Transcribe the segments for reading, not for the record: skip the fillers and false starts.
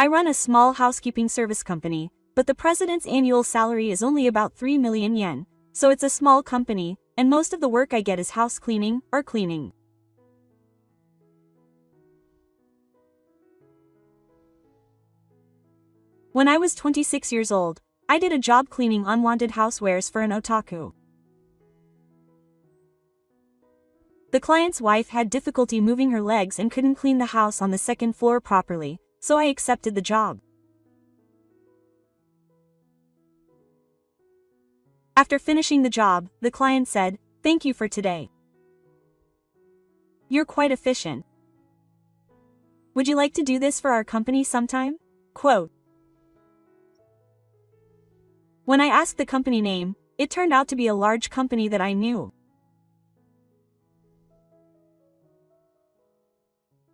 I run a small housekeeping service company, but the president's annual salary is only about 3 million yen, so it's a small company, and most of the work I get is house cleaning or cleaning. When I was 26 years old, I did a job cleaning unwanted housewares for an otaku. The client's wife had difficulty moving her legs and couldn't clean the house on the second floor properly, so I accepted the job. After finishing the job, the client said, "Thank you for today. You're quite efficient. Would you like to do this for our company sometime?" Quote. When I asked the company name, it turned out to be a large company that I knew.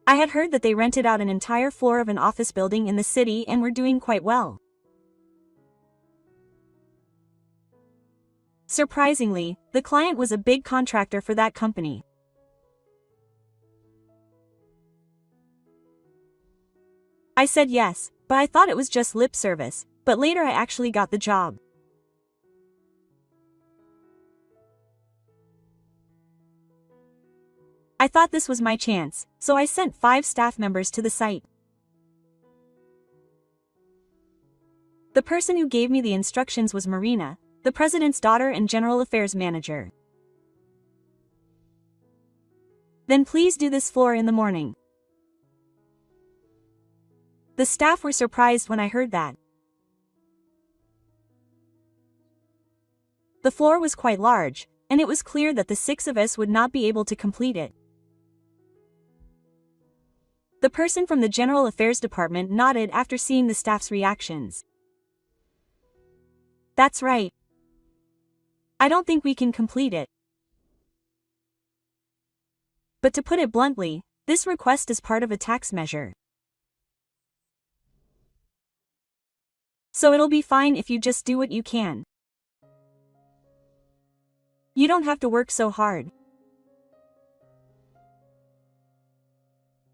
I had heard that they rented out an entire floor of an office building in the city and were doing quite well. Surprisingly, the client was a big contractor for that company. I said yes, but I thought it was just lip service, but later I actually got the job. I thought this was my chance, so I sent 5 staff members to the site. The person who gave me the instructions was Marina, the president's daughter and general affairs manager. "Then please do this floor in the morning." The staff were surprised when I heard that. The floor was quite large, and it was clear that the 6 of us would not be able to complete it. The person from the General Affairs Department nodded after seeing the staff's reactions. "That's right. I don't think we can complete it. But to put it bluntly, this request is part of a tax measure. So it'll be fine if you just do what you can. You don't have to work so hard."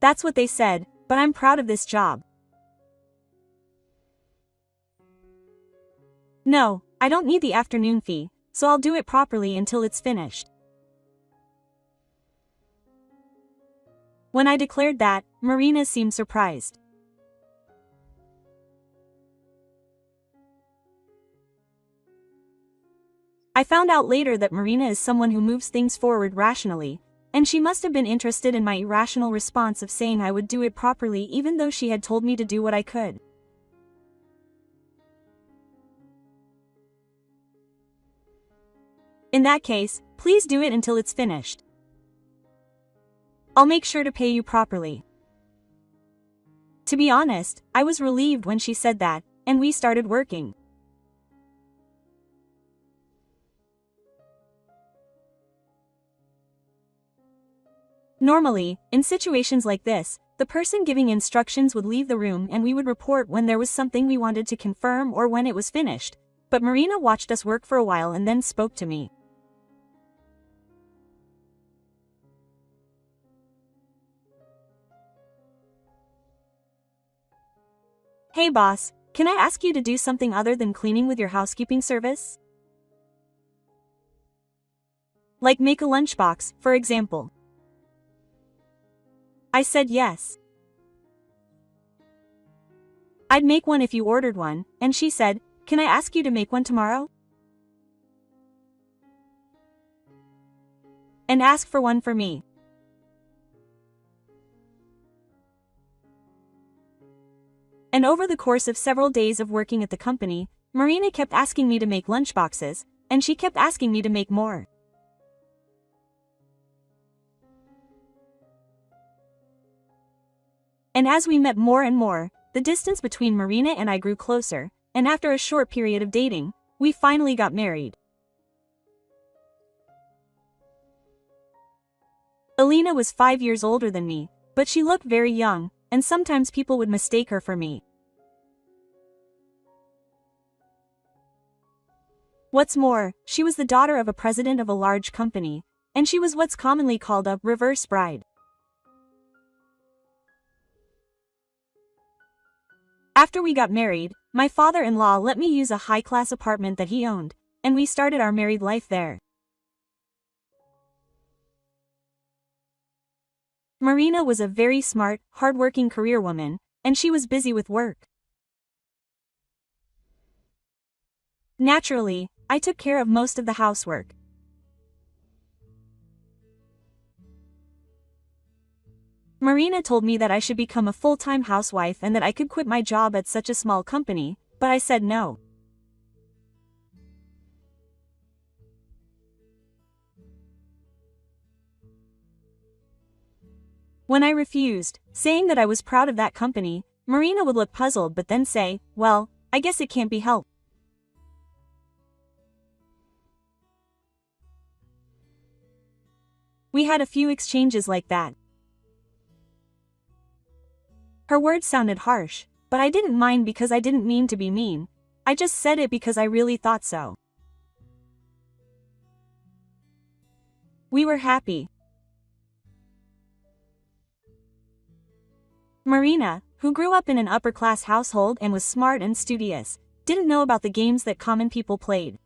That's what they said, but I'm proud of this job. "No, I don't need the afternoon fee, so I'll do it properly until it's finished." When I declared that, Marina seemed surprised. I found out later that Marina is someone who moves things forward rationally, and she must have been interested in my irrational response of saying I would do it properly even though she had told me to do what I could. "In that case, please do it until it's finished. I'll make sure to pay you properly." To be honest, I was relieved when she said that, and we started working. Normally, in situations like this, the person giving instructions would leave the room and we would report when there was something we wanted to confirm or when it was finished, but Marina watched us work for a while and then spoke to me. "Hey boss, can I ask you to do something other than cleaning with your housekeeping service? Like make a lunchbox, for example." I said yes. "I'd make one if you ordered one," and she said, "Can I ask you to make one tomorrow? And ask for one for me." And over the course of several days of working at the company, Marina kept asking me to make lunchboxes, and she kept asking me to make more. And as we met more and more, the distance between Marina and I grew closer, and after a short period of dating, we finally got married. Alina was 5 years older than me, but she looked very young, and sometimes people would mistake her for me. What's more, she was the daughter of a president of a large company, and she was what's commonly called a reverse bride. After we got married, my father-in-law let me use a high-class apartment that he owned, and we started our married life there. Marina was a very smart, hard-working career woman, and she was busy with work. Naturally, I took care of most of the housework. Marina told me that I should become a full-time housewife and that I could quit my job at such a small company, but I said no. When I refused, saying that I was proud of that company, Marina would look puzzled but then say, "Well, I guess it can't be helped." We had a few exchanges like that. Her words sounded harsh, but I didn't mind because I didn't mean to be mean. I just said it because I really thought so. We were happy. Marina, who grew up in an upper-class household and was smart and studious, didn't know about the games that common people played.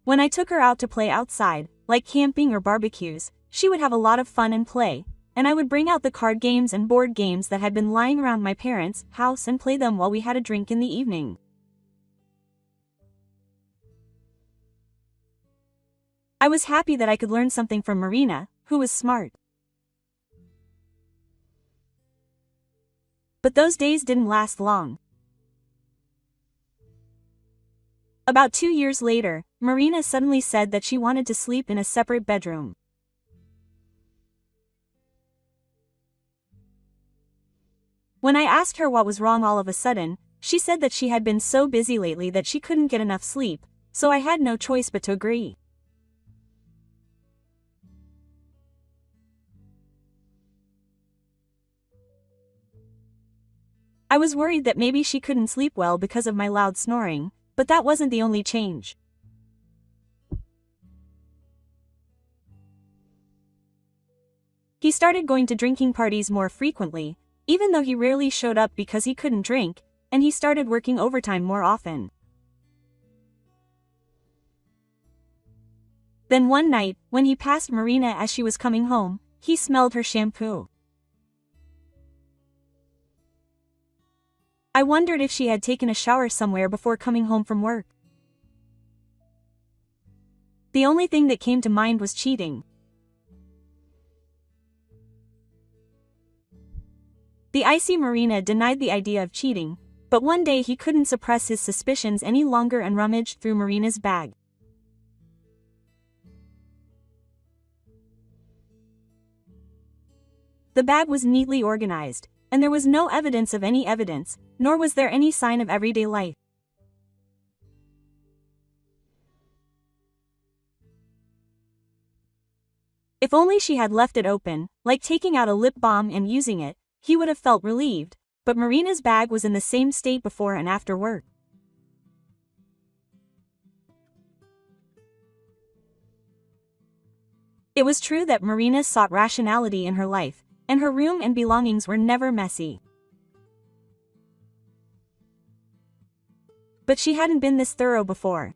When I took her out to play outside, like camping or barbecues, she would have a lot of fun and play, and I would bring out the card games and board games that had been lying around my parents' house and play them while we had a drink in the evening. I was happy that I could learn something from Marina, who was smart. But those days didn't last long. About 2 years later, Marina suddenly said that she wanted to sleep in a separate bedroom. When I asked her what was wrong all of a sudden, she said that she had been so busy lately that she couldn't get enough sleep, so I had no choice but to agree. I was worried that maybe she couldn't sleep well because of my loud snoring, but that wasn't the only change. He started going to drinking parties more frequently, even though he rarely showed up because he couldn't drink, and he started working overtime more often. Then one night, when he passed Marina as she was coming home, he smelled her shampoo. I wondered if she had taken a shower somewhere before coming home from work. The only thing that came to mind was cheating. The icy Marina denied the idea of cheating, but one day he couldn't suppress his suspicions any longer and rummaged through Marina's bag. The bag was neatly organized, and there was no evidence of any evidence, nor was there any sign of everyday life. If only she had left it open, like taking out a lip balm and using it, he would have felt relieved, but Marina's bag was in the same state before and after work. It was true that Marina sought rationality in her life, and her room and belongings were never messy. But she hadn't been this thorough before.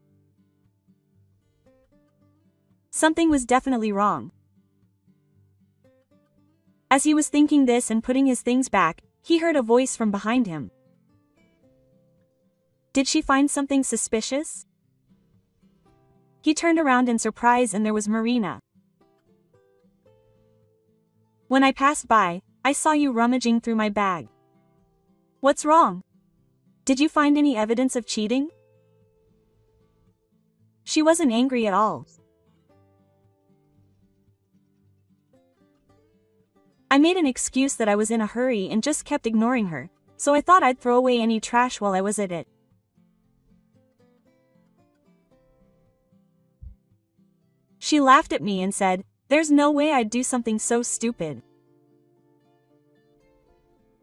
Something was definitely wrong. As he was thinking this and putting his things back, he heard a voice from behind him. Did she find something suspicious? He turned around in surprise and there was Marina. When I passed by, I saw you rummaging through my bag. What's wrong? Did you find any evidence of cheating? She wasn't angry at all. I made an excuse that I was in a hurry and just kept ignoring her, so I thought I'd throw away any trash while I was at it. She laughed at me and said, "There's no way I'd do something so stupid."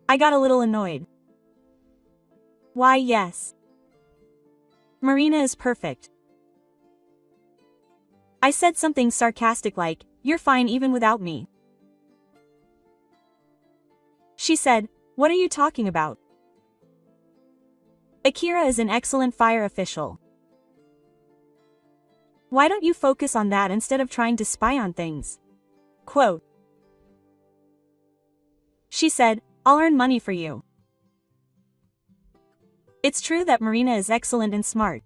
I got a little annoyed. Why, yes. Marina is perfect. I said something sarcastic like, "You're fine even without me." She said, "What are you talking about? Akira is an excellent fire official. Why don't you focus on that instead of trying to spy on things?" Quote. She said, "I'll earn money for you." It's true that Marina is excellent and smart.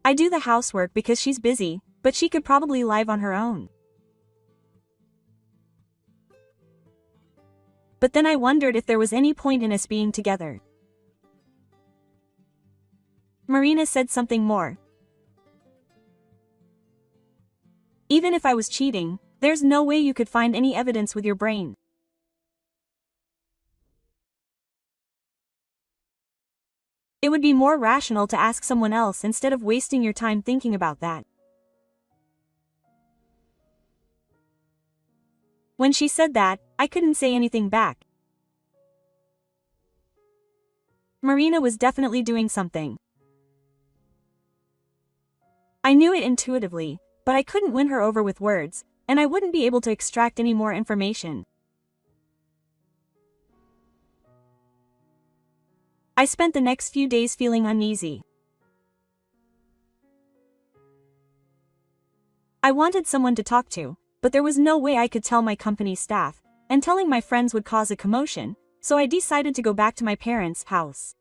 I do the housework because she's busy, but she could probably live on her own. But then I wondered if there was any point in us being together. Marina said something more. "Even if I was cheating, there's no way you could find any evidence with your brain. It would be more rational to ask someone else instead of wasting your time thinking about that." When she said that, I couldn't say anything back. Marina was definitely doing something. I knew it intuitively, but I couldn't win her over with words, and I wouldn't be able to extract any more information. I spent the next few days feeling uneasy. I wanted someone to talk to, but there was no way I could tell my company staff, and telling my friends would cause a commotion, so I decided to go back to my parents' house.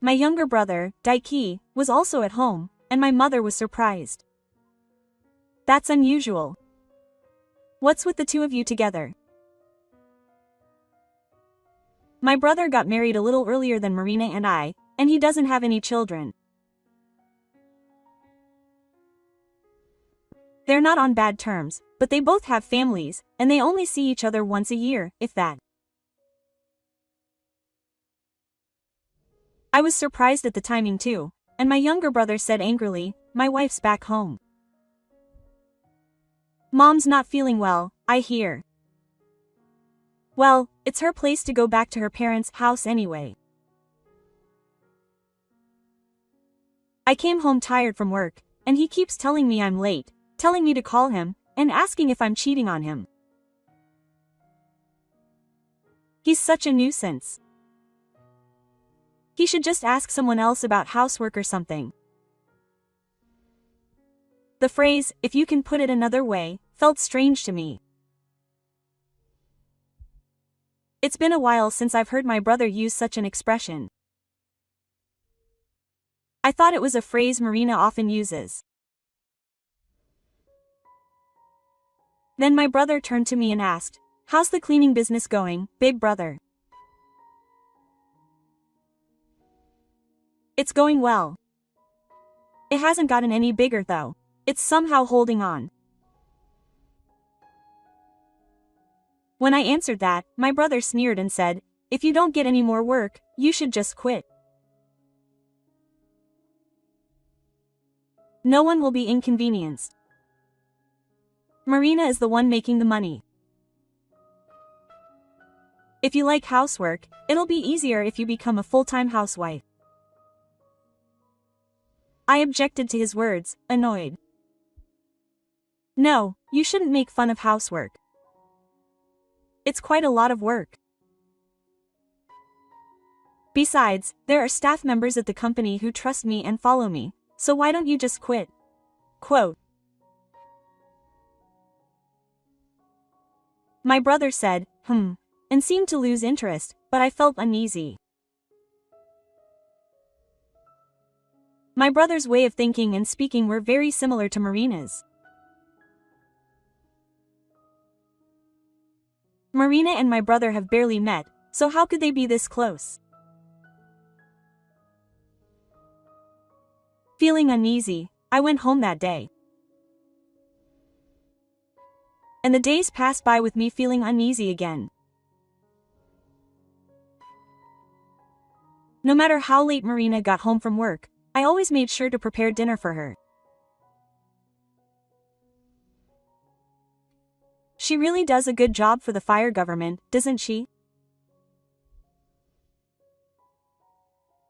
My younger brother, Daiki, was also at home, and my mother was surprised. "That's unusual. What's with the two of you together?" My brother got married a little earlier than Marina and I, and he doesn't have any children. They're not on bad terms, but they both have families, and they only see each other once a year, if that. I was surprised at the timing too, and my younger brother said angrily, "My wife's back home. Mom's not feeling well, I hear." Well, it's her place to go back to her parents' house anyway. I came home tired from work, and he keeps telling me I'm late, telling me to call him, and asking if I'm cheating on him. He's such a nuisance. He should just ask someone else about housework or something. The phrase, "if you can put it another way," felt strange to me. It's been a while since I've heard my brother use such an expression. I thought it was a phrase Marina often uses. Then my brother turned to me and asked, "How's the cleaning business going, big brother?" It's going well. It hasn't gotten any bigger though. It's somehow holding on. When I answered that, my brother sneered and said, "If you don't get any more work, you should just quit. No one will be inconvenienced. Marina is the one making the money. If you like housework, it'll be easier if you become a full-time housewife." I objected to his words, annoyed. "No, you shouldn't make fun of housework. It's quite a lot of work. Besides, there are staff members at the company who trust me and follow me, so why don't you just quit?" Quote. My brother said, and seemed to lose interest, but I felt uneasy. My brother's way of thinking and speaking were very similar to Marina's. Marina and my brother have barely met, so how could they be this close? Feeling uneasy, I went home that day. And the days passed by with me feeling uneasy again. No matter how late Marina got home from work, I always made sure to prepare dinner for her. She really does a good job for the fire government, doesn't she?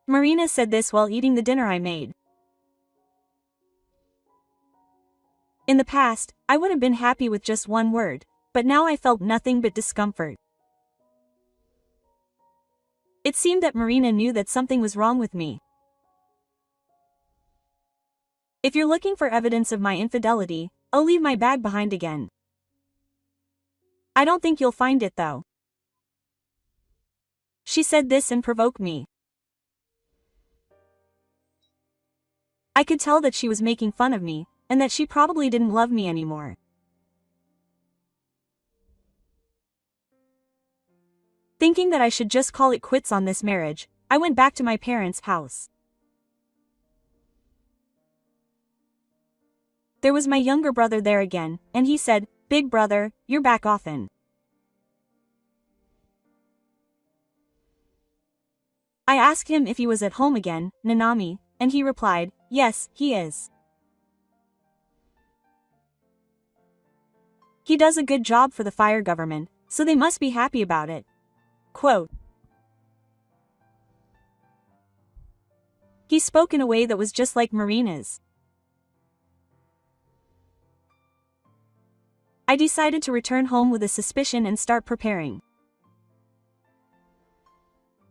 Marina said this while eating the dinner I made. In the past, I would have been happy with just one word, but now I felt nothing but discomfort. It seemed that Marina knew that something was wrong with me. If you're looking for evidence of my infidelity, I'll leave my bag behind again. I don't think you'll find it though. She said this and provoked me. I could tell that she was making fun of me, and that she probably didn't love me anymore. Thinking that I should just call it quits on this marriage, I went back to my parents' house. There was my younger brother there again, and he said, "Big brother, you're back often." I asked him if he was at home again, Nanami, and he replied, "Yes, he is. He does a good job for the fire government, so they must be happy about it." Quote. He spoke in a way that was just like Marina's. I decided to return home with a suspicion and start preparing.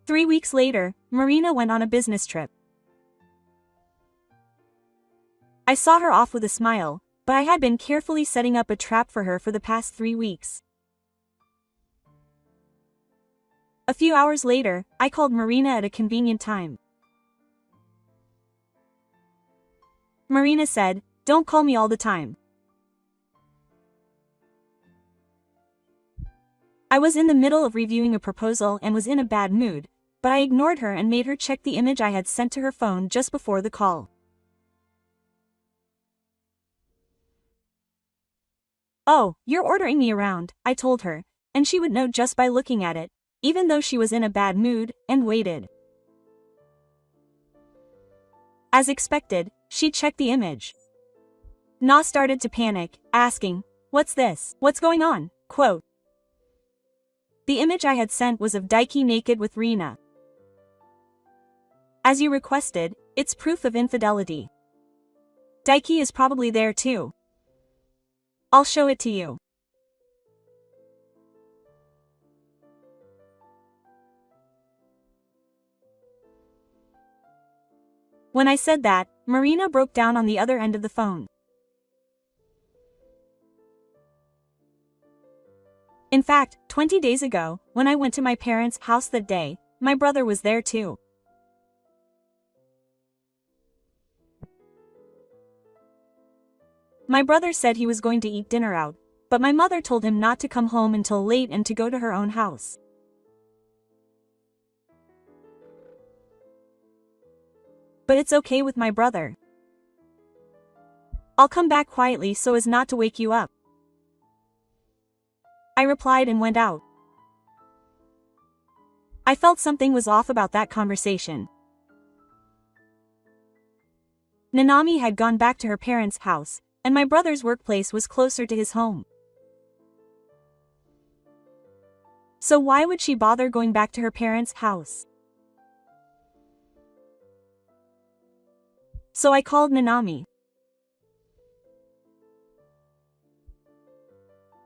3 weeks later, Marina went on a business trip. I saw her off with a smile, but I had been carefully setting up a trap for her for the past 3 weeks. A few hours later, I called Marina at a convenient time. Marina said, "Don't call me all the time." I was in the middle of reviewing a proposal and was in a bad mood, but I ignored her and made her check the image I had sent to her phone just before the call. "Oh, you're ordering me around," I told her, and she would know just by looking at it, even though she was in a bad mood, and waited. As expected, she checked the image. Na started to panic, asking, "What's this? What's going on?" Quote. The image I had sent was of Daiki naked with Rina. As you requested, it's proof of infidelity. Daiki is probably there too. I'll show it to you. When I said that, Marina broke down on the other end of the phone. In fact, 20 days ago, when I went to my parents' house that day, my brother was there too. My brother said he was going to eat dinner out, but my mother told him not to come home until late and to go to her own house. But it's okay with my brother. I'll come back quietly so as not to wake you up. I replied and went out. I felt something was off about that conversation. Nanami had gone back to her parents' house, and my brother's workplace was closer to his home. So why would she bother going back to her parents' house? So I called Nanami.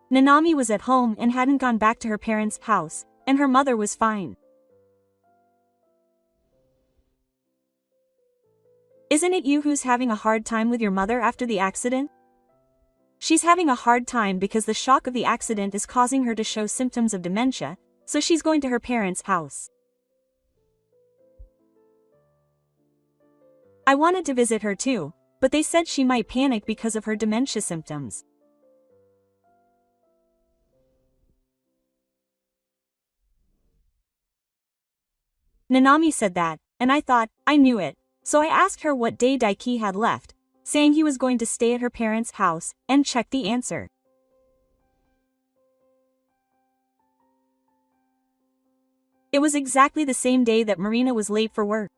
Nanami was at home and hadn't gone back to her parents' house, and her mother was fine. "Isn't it you who's having a hard time with your mother after the accident?" "She's having a hard time because the shock of the accident is causing her to show symptoms of dementia, so she's going to her parents' house." I wanted to visit her too, but they said she might panic because of her dementia symptoms. Nanami said that, and I thought, I knew it, so I asked her what day Daiki had left, saying he was going to stay at her parents' house, and checked the answer. It was exactly the same day that Marina was late for work.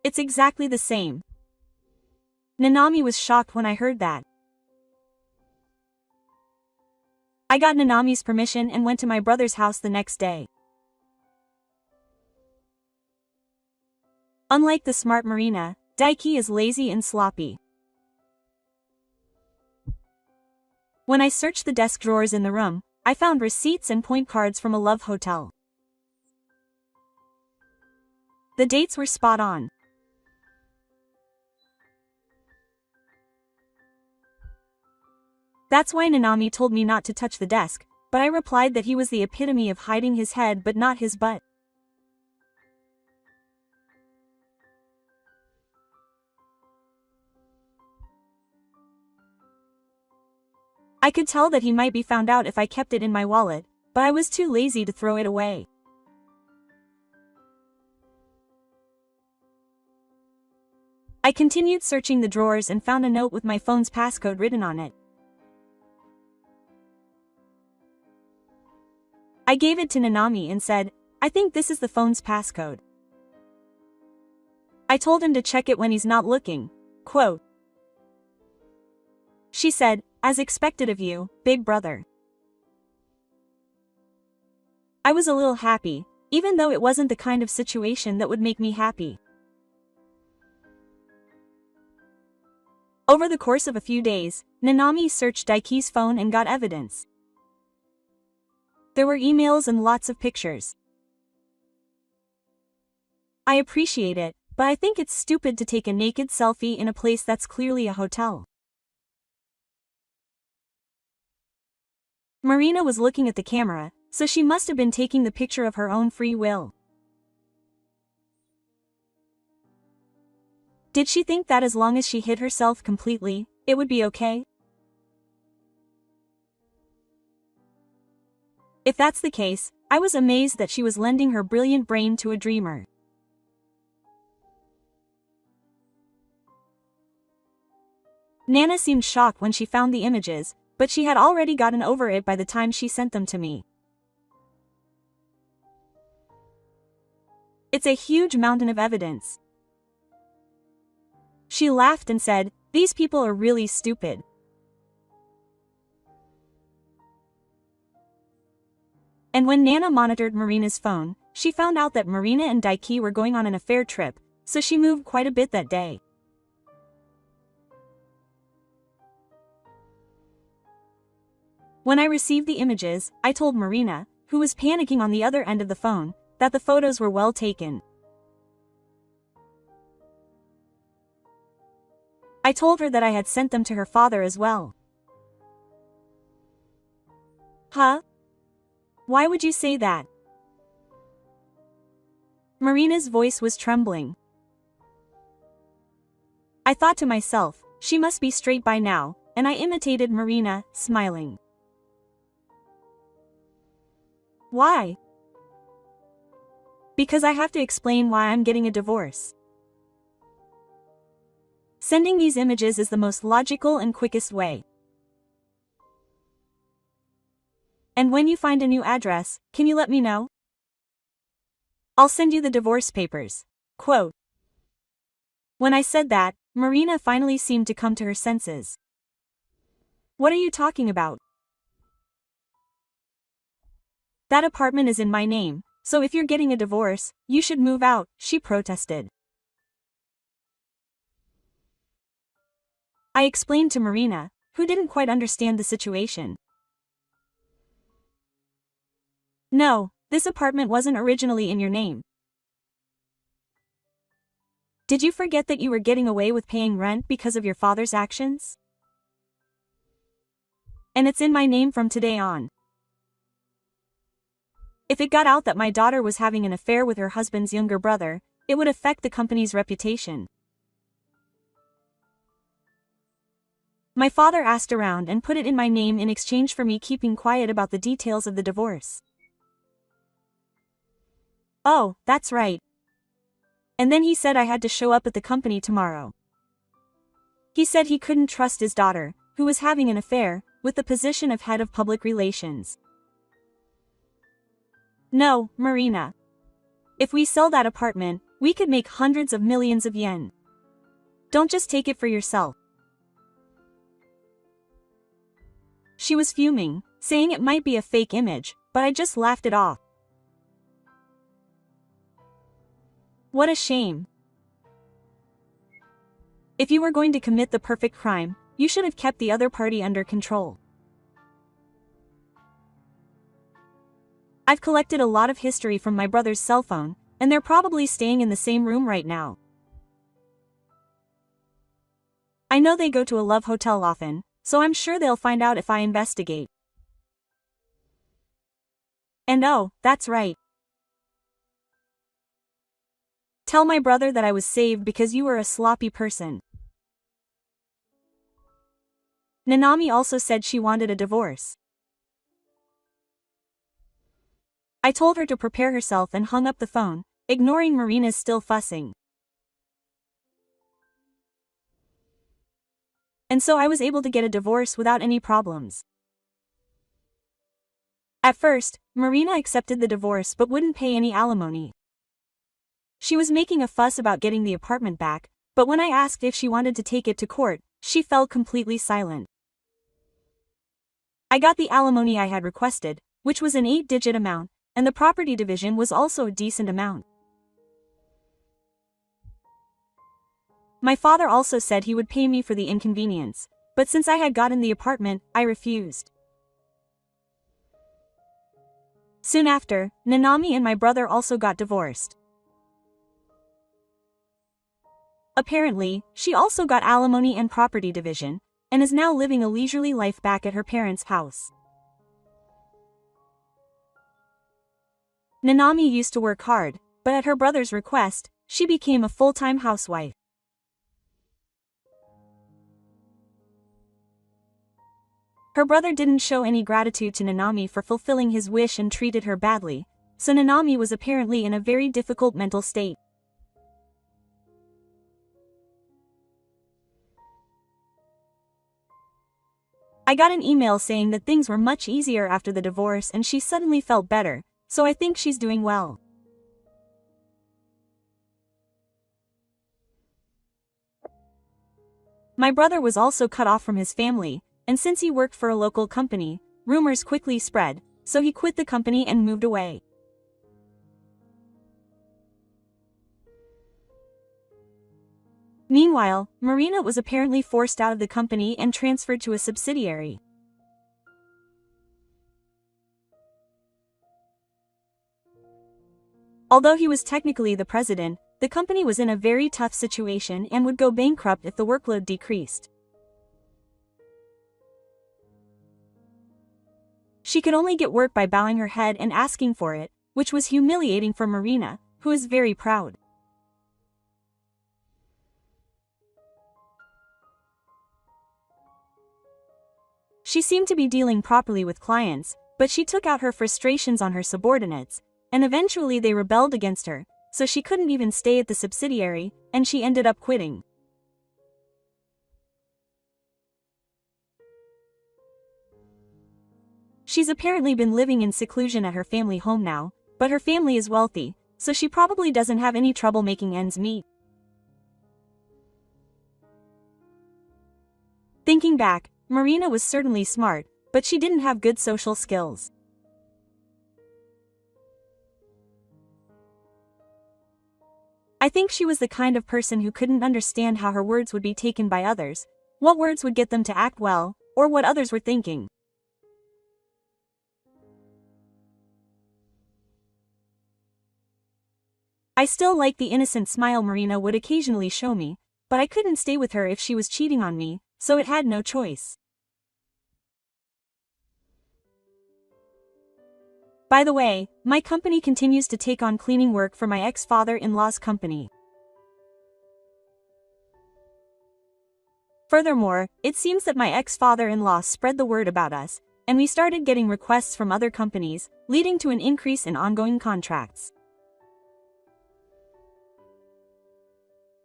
It's exactly the same. Nanami was shocked when I heard that. I got Nanami's permission and went to my brother's house the next day. Unlike the smart Marina, Daiki is lazy and sloppy. When I searched the desk drawers in the room, I found receipts and point cards from a love hotel. The dates were spot on. That's why Nanami told me not to touch the desk, but I replied that he was the epitome of hiding his head but not his butt. I could tell that he might be found out if I kept it in my wallet, but I was too lazy to throw it away. I continued searching the drawers and found a note with my phone's passcode written on it. I gave it to Nanami and said, "I think this is the phone's passcode." I told him to check it when he's not looking. Quote. She said, "As expected of you, big brother." I was a little happy, even though it wasn't the kind of situation that would make me happy. Over the course of a few days, Nanami searched Daiki's phone and got evidence. There were emails and lots of pictures. I appreciate it, but I think it's stupid to take a naked selfie in a place that's clearly a hotel. Marina was looking at the camera, so she must have been taking the picture of her own free will. Did she think that as long as she hid herself completely, it would be okay? If that's the case, I was amazed that she was lending her brilliant brain to a dreamer. Nana seemed shocked when she found the images, but she had already gotten over it by the time she sent them to me. It's a huge mountain of evidence. She laughed and said, "These people are really stupid." And when Nana monitored Marina's phone, she found out that Marina and Daiki were going on an affair trip, so she moved quite a bit that day. When I received the images, I told Marina, who was panicking on the other end of the phone, that the photos were well taken. I told her that I had sent them to her father as well. Huh? Why would you say that? Marina's voice was trembling. I thought to myself, she must be straight by now, and I imitated Marina, smiling. Why? Because I have to explain why I'm getting a divorce. Sending these images is the most logical and quickest way. And when you find a new address, can you let me know? I'll send you the divorce papers. Quote. When I said that, Marina finally seemed to come to her senses. What are you talking about? That apartment is in my name, so if you're getting a divorce, you should move out, she protested. I explained to Marina, who didn't quite understand the situation. No, this apartment wasn't originally in your name. Did you forget that you were getting away with paying rent because of your father's actions? And it's in my name from today on. If it got out that my daughter was having an affair with her husband's younger brother, it would affect the company's reputation. My father asked around and put it in my name in exchange for me keeping quiet about the details of the divorce. Oh, that's right. And then he said I had to show up at the company tomorrow. He said he couldn't trust his daughter, who was having an affair, with the position of head of public relations. No, Marina. If we sell that apartment, we could make hundreds of millions of yen. Don't just take it for yourself. She was fuming, saying it might be a fake image, but I just laughed it off. What a shame. If you were going to commit the perfect crime, you should have kept the other party under control. I've collected a lot of history from my brother's cell phone, and they're probably staying in the same room right now. I know they go to a love hotel often, so I'm sure they'll find out if I investigate. And oh, that's right. Tell my brother that I was saved because you were a sloppy person. Nanami also said she wanted a divorce. I told her to prepare herself and hung up the phone, ignoring Marina's still fussing. And so I was able to get a divorce without any problems. At first, Marina accepted the divorce but wouldn't pay any alimony. She was making a fuss about getting the apartment back, but when I asked if she wanted to take it to court, she fell completely silent. I got the alimony I had requested, which was an 8-digit amount, and the property division was also a decent amount. My father also said he would pay me for the inconvenience, but since I had gotten the apartment, I refused. Soon after, Nanami and my brother also got divorced. Apparently, she also got alimony and property division, and is now living a leisurely life back at her parents' house. Nanami used to work hard, but at her brother's request, she became a full-time housewife. Her brother didn't show any gratitude to Nanami for fulfilling his wish and treated her badly, so Nanami was apparently in a very difficult mental state. I got an email saying that things were much easier after the divorce and she suddenly felt better, so I think she's doing well. My brother was also cut off from his family, and since he worked for a local company, rumors quickly spread, so he quit the company and moved away. Meanwhile, Marina was apparently forced out of the company and transferred to a subsidiary. Although he was technically the president, the company was in a very tough situation and would go bankrupt if the workload decreased. She could only get work by bowing her head and asking for it, which was humiliating for Marina, who is very proud. She seemed to be dealing properly with clients, but she took out her frustrations on her subordinates, and eventually they rebelled against her, so she couldn't even stay at the subsidiary, and she ended up quitting. She's apparently been living in seclusion at her family home now, but her family is wealthy, so she probably doesn't have any trouble making ends meet. Thinking back, Marina was certainly smart, but she didn't have good social skills. I think she was the kind of person who couldn't understand how her words would be taken by others, what words would get them to act well, or what others were thinking. I still like the innocent smile Marina would occasionally show me, but I couldn't stay with her if she was cheating on me, so it had no choice. By the way, my company continues to take on cleaning work for my ex-father-in-law's company. Furthermore, it seems that my ex-father-in-law spread the word about us, and we started getting requests from other companies, leading to an increase in ongoing contracts.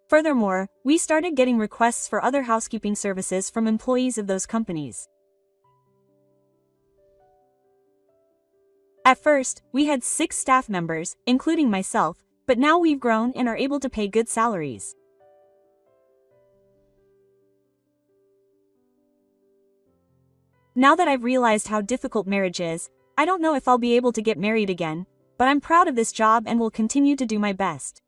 Furthermore, we started getting requests for other housekeeping services from employees of those companies. At first, we had 6 staff members, including myself, but now we've grown and are able to pay good salaries. Now that I've realized how difficult marriage is, I don't know if I'll be able to get married again, but I'm proud of this job and will continue to do my best.